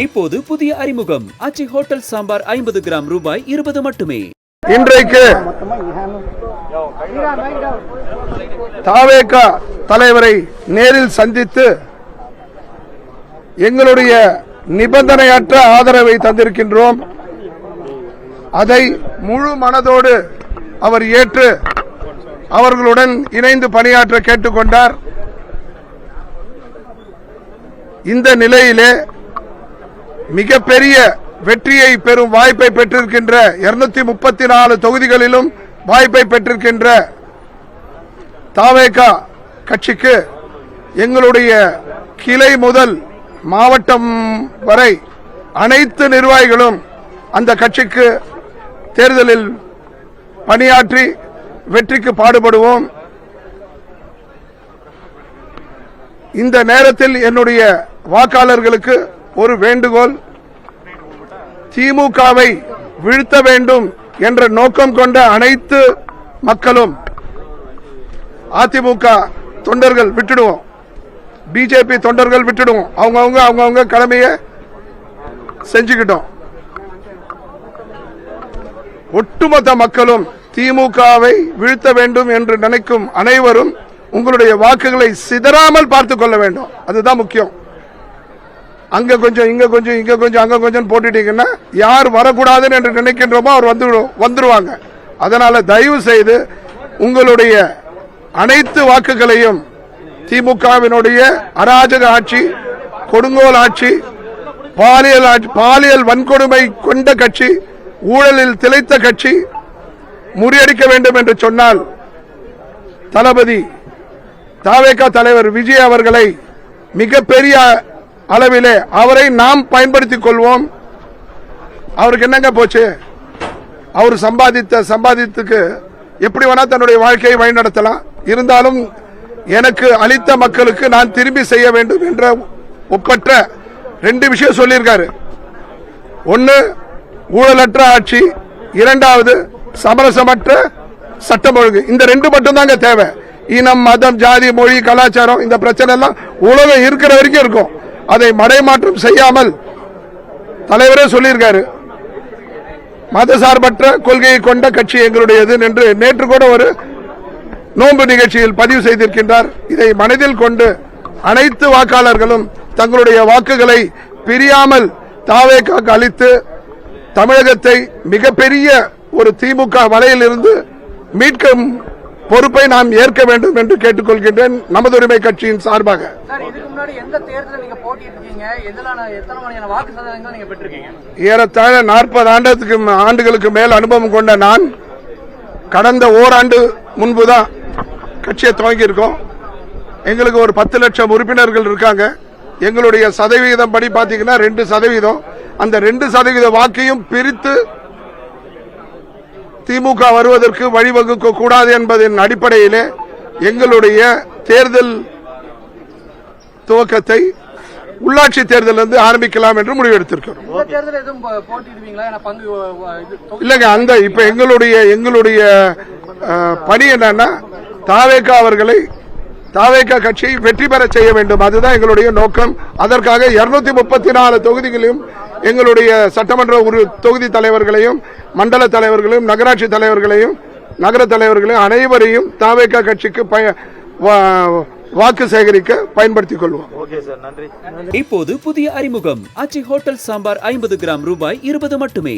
இப்போது புதிய அறிமுகம் ஆச்சி ஹோட்டல் சாம்பார் 50 கிராம் ரூபாய் 20 மட்டுமே. இன்றைக்கு தாவேகா தலைவரை நேரில் சந்தித்து எங்களுடைய நிபந்தனையற்ற ஆதரவை தந்திருக்கின்றோம். அதை முழு மனதோடு அவர் ஏற்று அவர்களுடன் இணைந்து பணியாற்ற கேட்டுக்கொண்டார். இந்த நிலையிலே மிகப்பெரிய வெற்றியை பெறும் வாய்ப்பை பெற்றிருக்கின்ற 234 தொகுதிகளிலும் வாய்ப்பை பெற்றிருக்கின்ற தாவேகா கட்சிக்கு எங்களுடைய கிளை முதல் மாவட்டம் வரை அனைத்து நிர்வாகிகளும் அந்த கட்சிக்கு தேர்தலில் பணியாற்றி வெற்றிக்கு பாடுபடுவோம். இந்த நேரத்தில் என்னுடைய வாக்காளர்களுக்கு ஒரு வேண்டுகோள், திமுகவை வீழ்த்த வேண்டும் என்ற நோக்கம் கொண்ட அனைத்து மக்களும் அதிமுக தொண்டர்கள் விட்டுடுவோம், பிஜேபி தொண்டர்கள் விட்டுடுவோம், அவங்கவுங்க கடமையை செஞ்சுக்கிட்டோம். ஒட்டுமொத்த மக்களும் திமுகவை வீழ்த்த வேண்டும் என்று நினைக்கும் அனைவரும் உங்களுடைய வாக்குகளை சிதறாமல் பார்த்துக் கொள்ள வேண்டும். அதுதான் முக்கியம். அங்க கொஞ்சம் இங்க கொஞ்சம் இங்க கொஞ்சம் அங்க கொஞ்சம் போட்டுட்டீங்கன்னா யார் வரக்கூடாதுன்னு என்று நினைக்கின்றோமோ அவர் வந்துருவாங்க. அதனால தயவு செய்து உங்களுடைய அனைத்து வாக்குகளையும் திமுகவினுடைய அராஜக ஆட்சி, கொடுங்கோல் ஆட்சி, பாலியல் வன்கொடுமை கொண்ட கட்சி, ஊழலில் திளைத்த கட்சி முறியடிக்க வேண்டும் என்று சொன்னால் தளபதி தாவேகா தலைவர் விஜய் அவர்களை மிகப்பெரிய அளவிலே அவரை நாம் பயன்படுத்திக் கொள்வோம். அவருக்கு என்னங்க போச்சு? அவர் சம்பாதித்துக்கு எப்படி வேணா தன்னுடைய வாழ்க்கையை வழிநடத்தலாம். இருந்தாலும் எனக்கு அளித்த மக்களுக்கு நான் திரும்பி செய்ய வேண்டும் என்ற ஒப்பற்ற 2 விஷயம் சொல்லியிருக்காரு. ஒன்னு ஊழலற்ற ஆட்சி, இரண்டாவது சமரசமற்ற சட்டம் ஒழுங்கு. இந்த 2 மட்டும் தாங்க தேவை. இனம், மதம், ஜாதி, மொழி, கலாச்சாரம் இந்த பிரச்சனை எல்லாம் உலகம் இருக்கிற வரைக்கும் இருக்கும். அதை மடைமாற்றம் செய்யாமல் தலைவரே சொல்லியிருக்காரு, மதசார்பற்ற கொள்கையை கொண்ட கட்சி எங்களுடையது என்று நேற்று கூட ஒரு நோன்பு நிகழ்ச்சியில் பதிவு செய்திருக்கின்றார். இதை மனதில் கொண்டு அனைத்து வாக்காளர்களும் தங்களுடைய வாக்குகளை பிரியாமல் தாவேகாக்கு அளித்து தமிழகத்தை மிகப்பெரிய ஒரு திமுக வலையில் இருந்து மீட்கும் பொறுப்பை நாம் ஏற்க வேண்டும் என்று கேட்டுக்கொள்கின்றேன் நமது உரிமை கட்சியின் சார்பாக. ஏறத்தாழ 40 ஆண்டுகளுக்கு மேல் அனுபவம் கொண்ட நான் கடந்த ஓராண்டு முன்புதான் கட்சியை துவங்கி இருக்கோம். எங்களுக்கு ஒரு 10 லட்சம் உறுப்பினர்கள் இருக்காங்க. எங்களுடைய சதவீதம் படி பாத்தீங்கன்னா 2%. அந்த 2% வாக்கையும் பிரித்து திமுக வருவதற்கு வழிவகுக்க கூடாது என்பதன் அடிப்படையிலே எங்களுடைய தேர்தல் துவக்கத்தை உள்ளாட்சி தேர்தலிருந்து ஆரம்பிக்கலாம் என்று முடிவெடுத்திருக்கிறோம். இல்லங்க, அந்த இப்ப எங்களுடைய பணி என்னன்னா தாவேகா கட்சியை வெற்றி பெற செய்ய வேண்டும். அதுதான் எங்களுடைய நோக்கம். அதற்காக 234 தொகுதிகளையும் எங்களுடைய சட்டமன்ற தொகுதி தலைவர்களையும், மண்டல தலைவர்களையும், நகராட்சி தலைவர்களையும், நகர தலைவர்களையும் அனைவரையும் தாவேகா கட்சிக்கு வாக்கு சேகரிக்க பயன்படுத்திக் கொள்வோம். இப்போது புதிய அறிமுகம் ஆச்சி ஹோட்டல் சாம்பார் 50 கிராம் ரூபாய் 20 மட்டுமே.